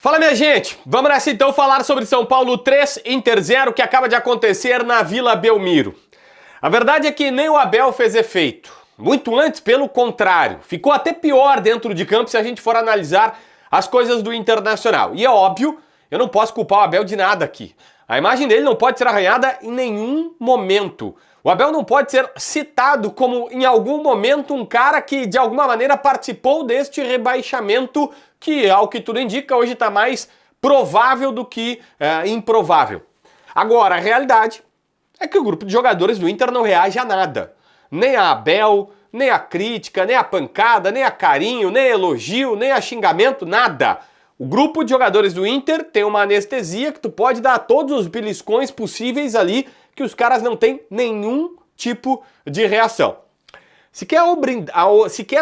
Fala, minha gente! Vamos nessa então falar sobre São Paulo 3, Inter 0, que acaba de acontecer na Vila Belmiro. A verdade é que nem o Abel fez efeito. Muito antes, pelo contrário. Ficou até pior dentro de campo se a gente for analisar as coisas do Internacional. E é óbvio, eu não posso culpar o Abel de nada aqui. A imagem dele não pode ser arranhada em nenhum momento. O Abel não pode ser citado como, em algum momento, um cara que, de alguma maneira, participou deste rebaixamento que, ao que tudo indica, hoje está mais provável do que improvável. Agora, a realidade é que o grupo de jogadores do Inter não reage a nada. Nem a Abel, nem a crítica, nem a pancada, nem a carinho, nem a elogio, nem a xingamento, nada. O grupo de jogadores do Inter tem uma anestesia que tu pode dar todos os beliscões possíveis ali que os caras não têm nenhum tipo de reação. Sequer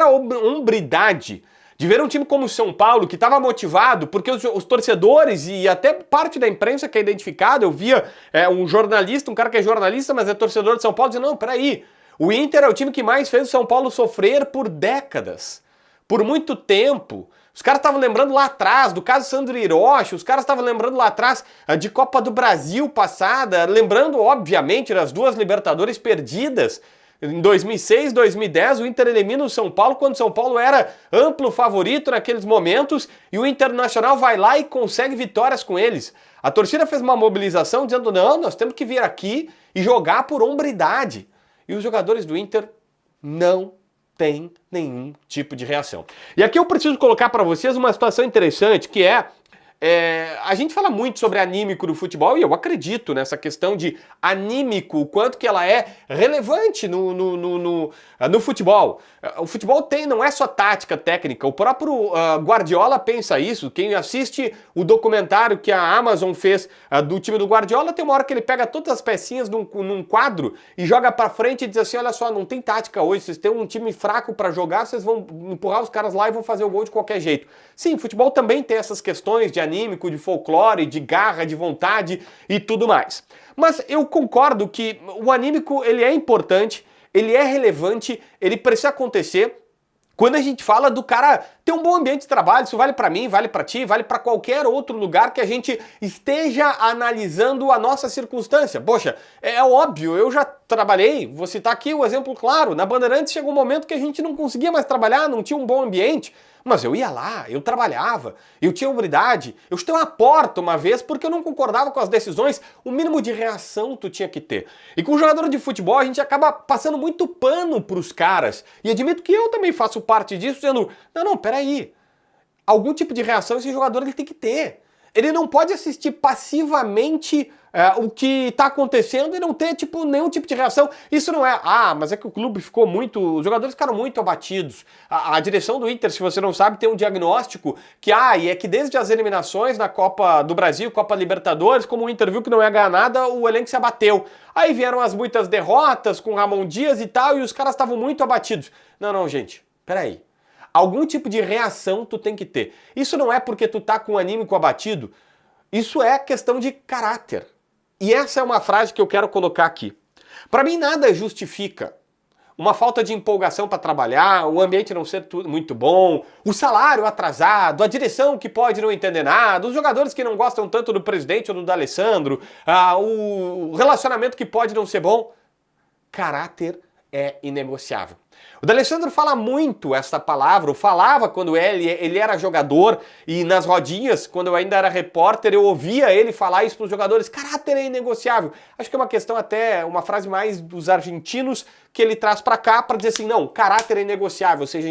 a hombridade de ver um time como o São Paulo, que estava motivado, porque os torcedores e até parte da imprensa que é identificada, eu via um jornalista, um cara que é jornalista, mas é torcedor de São Paulo, dizendo, não, peraí, o Inter é o time que mais fez o São Paulo sofrer por décadas, por muito tempo. Os caras estavam lembrando lá atrás do caso Sandro Hiroshi, os caras estavam lembrando lá atrás de Copa do Brasil passada, lembrando, obviamente, das duas Libertadores perdidas. Em 2006, 2010, o Inter elimina o São Paulo quando o São Paulo era amplo favorito naqueles momentos e o Internacional vai lá e consegue vitórias com eles. A torcida fez uma mobilização dizendo, não, nós temos que vir aqui e jogar por hombridade. E os jogadores do Inter não tem nenhum tipo de reação. E aqui eu preciso colocar para vocês uma situação interessante, que a gente fala muito sobre anímico no futebol e eu acredito nessa questão de anímico, o quanto que ela é relevante no futebol. O futebol não é só tática técnica, o próprio Guardiola pensa isso. Quem assiste o documentário que a Amazon fez do time do Guardiola, tem uma hora que ele pega todas as pecinhas num quadro e joga pra frente e diz assim, olha só, não tem tática hoje, vocês têm um time fraco pra jogar, vocês vão empurrar os caras lá e vão fazer o gol de qualquer jeito. Sim, o futebol também tem essas questões de anímico, de folclore, de garra, de vontade e tudo mais. Mas eu concordo que o anímico ele é importante, ele é relevante, ele precisa acontecer quando a gente fala do cara ter um bom ambiente de trabalho. Isso vale para mim, vale para ti, vale para qualquer outro lugar que a gente esteja analisando a nossa circunstância. Poxa, é óbvio, eu já trabalhei, vou citar aqui o exemplo claro, na Bandeirantes chegou um momento que a gente não conseguia mais trabalhar, não tinha um bom ambiente, mas eu ia lá, eu trabalhava, eu tinha hombridade, eu chutei uma porta uma vez porque eu não concordava com as decisões, o mínimo de reação tu tinha que ter. E com o jogador de futebol a gente acaba passando muito pano pros caras, e admito que eu também faço parte disso, dizendo, não, peraí, algum tipo de reação esse jogador ele tem que ter. Ele não pode assistir passivamente o que está acontecendo e não ter nenhum tipo de reação. Isso não é, mas é que o clube ficou muito, os jogadores ficaram muito abatidos. A direção do Inter, se você não sabe, tem um diagnóstico que, e é que desde as eliminações na Copa do Brasil, Copa Libertadores, como o Inter viu que não ia ganhar nada, o elenco se abateu. Aí vieram as muitas derrotas com Ramon Dias e tal, e os caras estavam muito abatidos. Não, gente, peraí. Algum tipo de reação tu tem que ter. Isso não é porque tu tá com o anímico abatido, isso é questão de caráter. E essa é uma frase que eu quero colocar aqui. Para mim nada justifica uma falta de empolgação para trabalhar, o ambiente não ser muito bom, o salário atrasado, a direção que pode não entender nada, os jogadores que não gostam tanto do presidente ou do D'Alessandro, o relacionamento que pode não ser bom. Caráter é inegociável. O D'Alessandro fala muito essa palavra, falava quando ele era jogador e nas rodinhas, quando eu ainda era repórter, eu ouvia ele falar isso para os jogadores, caráter é inegociável. Acho que é uma questão até, uma frase mais dos argentinos que ele traz para cá para dizer assim, não, caráter é inegociável, ou seja,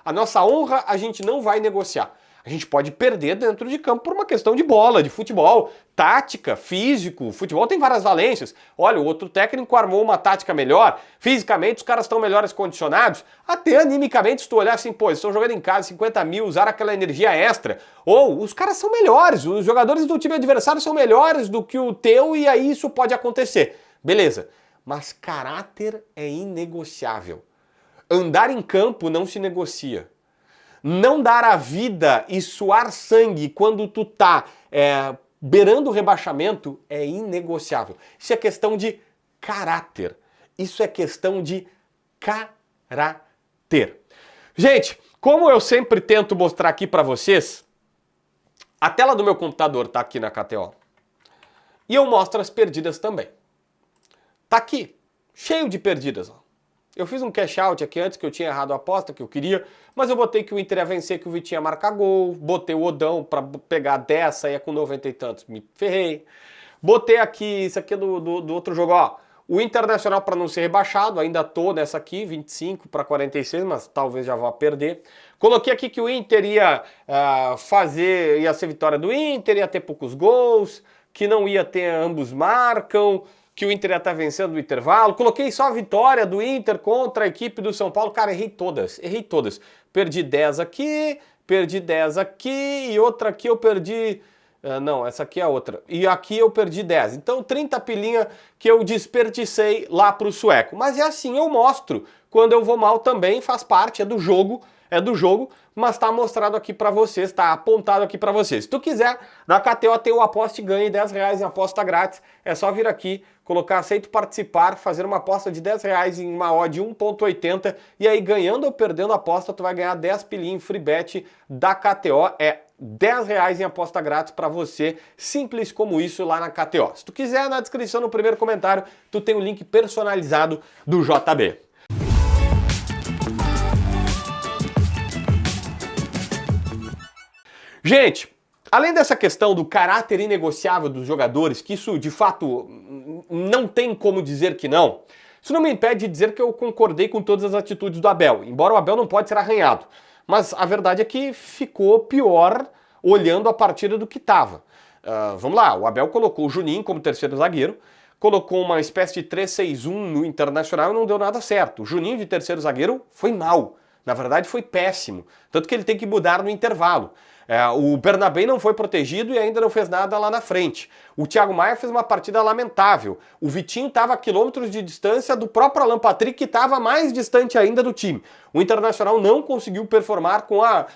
a nossa honra a gente não vai negociar. A gente pode perder dentro de campo por uma questão de bola, de futebol, tática, físico. Futebol tem várias valências. Olha, o outro técnico armou uma tática melhor, fisicamente os caras estão melhores condicionados, até animicamente se tu olhar assim, pô, eles estão jogando em casa 50 mil, usaram aquela energia extra. Ou os caras são melhores, os jogadores do time adversário são melhores do que o teu e aí isso pode acontecer. Beleza, mas caráter é inegociável. Andar em campo não se negocia. Não dar a vida e suar sangue quando tu tá beirando o rebaixamento é inegociável. Isso é questão de caráter. Isso é questão de caráter. Gente, como eu sempre tento mostrar aqui para vocês, A tela do meu computador tá aqui na KTO. E eu mostro as perdidas também. Tá aqui, cheio de perdidas. Ó. Eu fiz um cash out aqui antes que eu tinha errado a aposta que eu queria, mas eu botei que o Inter ia vencer, que o Vitinho ia marcar gol, botei o Odão pra pegar 10, saia com 90 e tantos, me ferrei. Botei aqui, isso aqui é do outro jogo, ó. O Internacional para não ser rebaixado, ainda tô nessa aqui, 25 para 46, mas talvez já vá perder. Coloquei aqui que o Inter ia ia ser vitória do Inter, ia ter poucos gols, que não ia ter ambos marcam, que o Inter ia estar vencendo no intervalo. Coloquei só a vitória do Inter contra a equipe do São Paulo. Cara, errei todas. Perdi 10 aqui e outra aqui eu perdi... não, essa aqui é a outra. E aqui eu perdi 10. Então 30 pilinha que eu desperdicei lá pro sueco. Mas é assim, eu mostro. Quando eu vou mal também, faz parte, é do jogo, mas tá mostrado aqui pra vocês, tá apontado aqui pra vocês. Se tu quiser, na KTO tem o Aposte e Ganhe, R$10 em aposta grátis. É só vir aqui, colocar aceito participar, fazer uma aposta de R$10 em uma odd 1.80 e aí ganhando ou perdendo a aposta, tu vai ganhar 10 pilinha em free bet da KTO. É R$10 em aposta grátis para você, simples como isso lá na KTO. Se tu quiser, na descrição, no primeiro comentário, tu tem o link personalizado do JB. Gente, além dessa questão do caráter inegociável dos jogadores, que isso de fato não tem como dizer que não, isso não me impede de dizer que eu concordei com todas as atitudes do Abel, embora o Abel não pode ser arranhado. Mas a verdade é que ficou pior olhando a partida do que estava. Vamos lá, o Abel colocou o Juninho como terceiro zagueiro, colocou uma espécie de 3-6-1 no Internacional e não deu nada certo. O Juninho de terceiro zagueiro foi mal, na verdade foi péssimo, tanto que ele tem que mudar no intervalo. O Bernabé não foi protegido e ainda não fez nada lá na frente. O Thiago Maia fez uma partida lamentável. O Vitinho estava a quilômetros de distância do próprio Alan Patrick, que estava mais distante ainda do time. O Internacional não conseguiu performar com a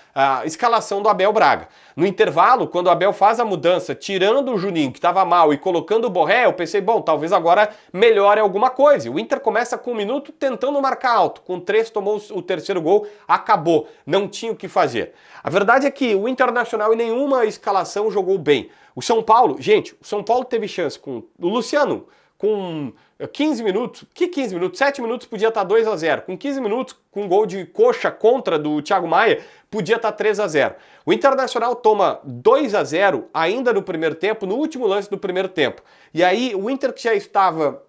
escalação do Abel Braga. No intervalo, quando o Abel faz a mudança, tirando o Juninho, que estava mal, e colocando o Borré, eu pensei, bom, talvez agora melhore alguma coisa. O Inter começa com 1 minuto tentando marcar alto. Com 3 tomou o terceiro gol, acabou. Não tinha o que fazer. A verdade é que o Internacional em nenhuma escalação jogou bem. O São Paulo, gente, o São Paulo teve chance com o Luciano, com 15 minutos, que 15 minutos? 7 minutos podia estar 2-0. Com 15 minutos, com gol de coxa contra do Thiago Maia, podia estar 3-0. O Internacional toma 2-0 ainda no primeiro tempo, no último lance do primeiro tempo. E aí o Inter, que já estava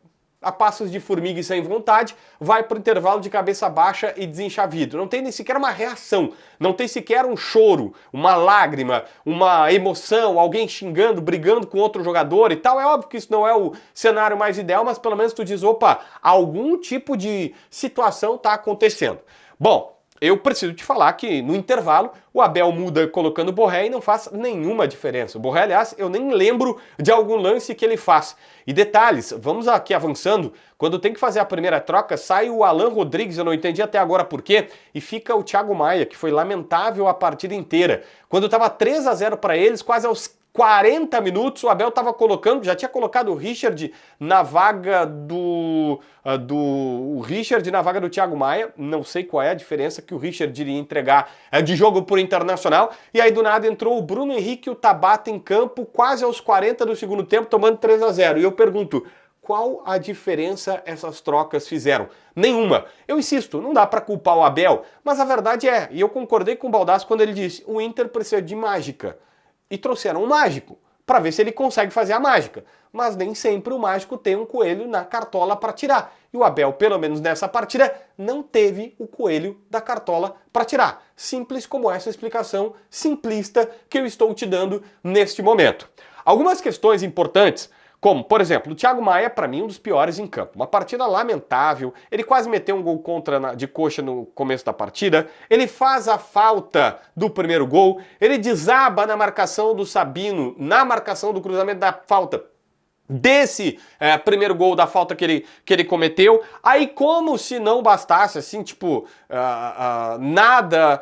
a passos de formiga e sem vontade, vai para o intervalo de cabeça baixa e desenchavido. Não tem nem sequer uma reação, não tem sequer um choro, uma lágrima, uma emoção, alguém xingando, brigando com outro jogador e tal. É óbvio que isso não é o cenário mais ideal, mas pelo menos tu diz, opa, algum tipo de situação está acontecendo. Bom, eu preciso te falar que no intervalo o Abel muda colocando o Borré e não faz nenhuma diferença. O Borré, aliás, eu nem lembro de algum lance que ele faz. E detalhes, vamos aqui avançando, quando tem que fazer a primeira troca, sai o Alan Rodrigues, eu não entendi até agora por quê, e fica o Thiago Maia, que foi lamentável a partida inteira. Quando estava 3-0 para eles, quase aos 40 minutos, o Abel estava colocando, já tinha colocado o Richard na vaga do Richard na vaga do Thiago Maia, não sei qual é a diferença que o Richard iria entregar de jogo por Internacional, e aí do nada entrou o Bruno Henrique e o Tabata em campo, quase aos 40 do segundo tempo, tomando 3-0, e eu pergunto, qual a diferença essas trocas fizeram? Nenhuma. Eu insisto, não dá para culpar o Abel, mas a verdade é, e eu concordei com o Baldassi quando ele disse, o Inter precisa de mágica. E trouxeram um mágico, para ver se ele consegue fazer a mágica. Mas nem sempre o mágico tem um coelho na cartola para tirar. E o Abel, pelo menos nessa partida, não teve o coelho da cartola para tirar. Simples como essa explicação simplista que eu estou te dando neste momento. Algumas questões importantes, como, por exemplo, o Thiago Maia, para mim, um dos piores em campo. Uma partida lamentável, ele quase meteu um gol contra de coxa no começo da partida, ele faz a falta do primeiro gol, ele desaba na marcação do Sabino, na marcação do cruzamento da falta desse primeiro gol da falta que ele cometeu. Aí, como se não bastasse, assim, tipo, nada,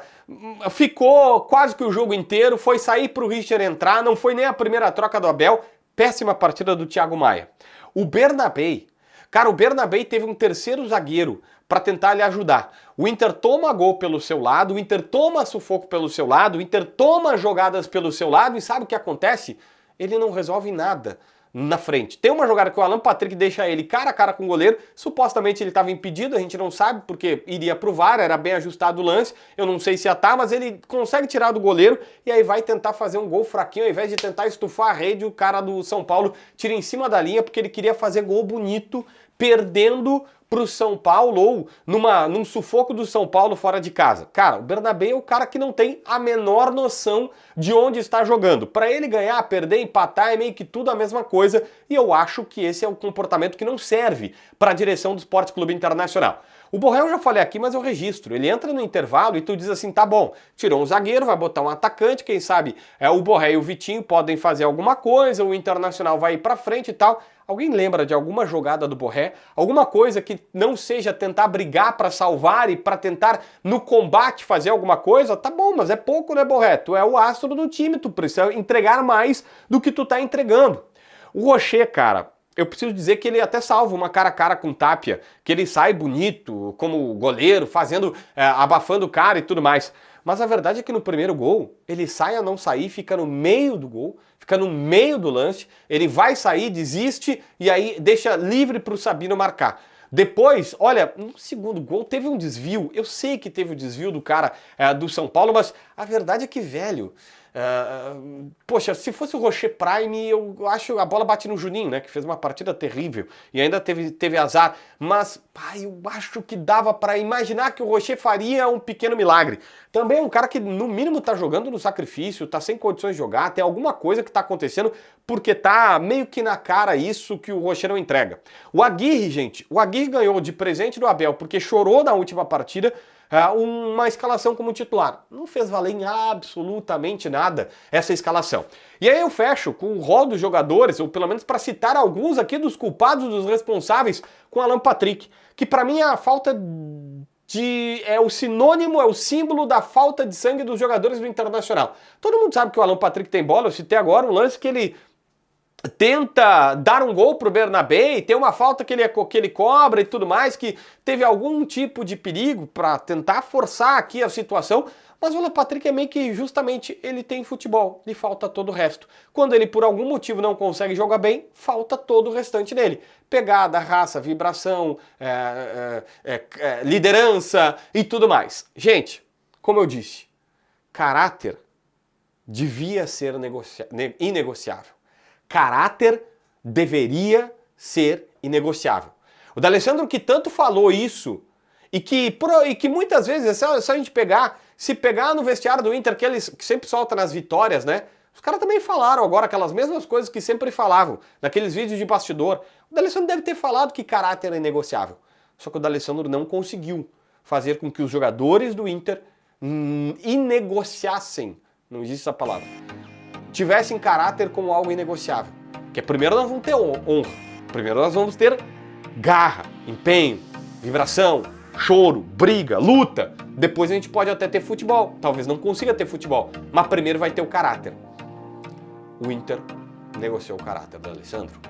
ficou quase que o jogo inteiro, foi sair pro Richard entrar, não foi nem a primeira troca do Abel. Péssima partida do Thiago Maia. O Bernabé, cara, o Bernabé teve um terceiro zagueiro para tentar lhe ajudar. O Inter toma gol pelo seu lado, o Inter toma sufoco pelo seu lado, o Inter toma jogadas pelo seu lado e sabe o que acontece? Ele não resolve nada na frente. Tem uma jogada que o Alan Patrick deixa ele cara a cara com o goleiro, supostamente ele estava impedido, a gente não sabe porque iria pro VAR, era bem ajustado o lance, eu não sei se ia estar, mas ele consegue tirar do goleiro e aí vai tentar fazer um gol fraquinho, ao invés de tentar estufar a rede, o cara do São Paulo tira em cima da linha porque ele queria fazer gol bonito, perdendo pro São Paulo ou num sufoco do São Paulo fora de casa. Cara, o Bernabéu é o cara que não tem a menor noção de onde está jogando. Para ele ganhar, perder, empatar é meio que tudo a mesma coisa e eu acho que esse é o comportamento que não serve para a direção do Sport Clube Internacional. O Borré eu já falei aqui, mas eu registro. Ele entra no intervalo e tu diz assim, tá bom, tirou um zagueiro, vai botar um atacante, quem sabe o Borré e o Vitinho podem fazer alguma coisa, o Internacional vai ir pra frente e tal. Alguém lembra de alguma jogada do Borré? Alguma coisa que não seja tentar brigar para salvar e para tentar no combate fazer alguma coisa? Tá bom, mas é pouco, né, Borré? Tu é o astro do time, tu precisa entregar mais do que tu tá entregando. O Rocher, cara, eu preciso dizer que ele até salva uma cara a cara com o Tapia, que ele sai bonito como goleiro, fazendo, abafando o cara e tudo mais. Mas a verdade é que no primeiro gol, ele sai a não sair, fica no meio do gol, fica no meio do lance, ele vai sair, desiste e aí deixa livre para o Sabino marcar. Depois, olha, no segundo gol teve um desvio, eu sei que teve o desvio do cara do São Paulo, mas a verdade é que, velho, poxa, se fosse o Rocher Prime, eu acho a bola bate no Juninho, né, que fez uma partida terrível e ainda teve azar, mas eu acho que dava para imaginar que o Rocher faria um pequeno milagre. Também é um cara que no mínimo tá jogando no sacrifício, tá sem condições de jogar, tem alguma coisa que tá acontecendo, porque tá meio que na cara isso que o Rocher não entrega. O Aguirre, gente, o Aguirre ganhou de presente do Abel porque chorou na última partida, uma escalação como titular. Não fez valer em absolutamente nada essa escalação. E aí eu fecho com o rol dos jogadores, ou pelo menos para citar alguns aqui dos culpados, dos responsáveis, com o Alan Patrick, que para mim é a falta é o sinônimo, é o símbolo da falta de sangue dos jogadores do Internacional. Todo mundo sabe que o Alan Patrick tem bola, eu citei agora um lance que ele tenta dar um gol pro Bernabé, tem uma falta que ele cobra e tudo mais, que teve algum tipo de perigo para tentar forçar aqui a situação, mas o Alan Patrick é meio que justamente ele tem futebol, lhe falta todo o resto. Quando ele por algum motivo não consegue jogar bem, falta todo o restante dele. Pegada, raça, vibração, liderança e tudo mais. Gente, como eu disse, caráter devia ser inegociável. Caráter deveria ser inegociável. O D'Alessandro que tanto falou isso e que muitas vezes é só a gente se pegar no vestiário do Inter, que eles sempre soltam nas vitórias, né? Os caras também falaram agora aquelas mesmas coisas que sempre falavam, naqueles vídeos de bastidor. O D'Alessandro deve ter falado que caráter é inegociável. Só que o D'Alessandro não conseguiu fazer com que os jogadores do Inter inegociassem, não existe essa palavra, tivessem caráter como algo inegociável. Porque primeiro nós vamos ter honra, primeiro nós vamos ter garra, empenho, vibração, choro, briga, luta. Depois a gente pode até ter futebol, talvez não consiga ter futebol, mas primeiro vai ter o caráter. O Inter negociou o caráter do D'Alessandro.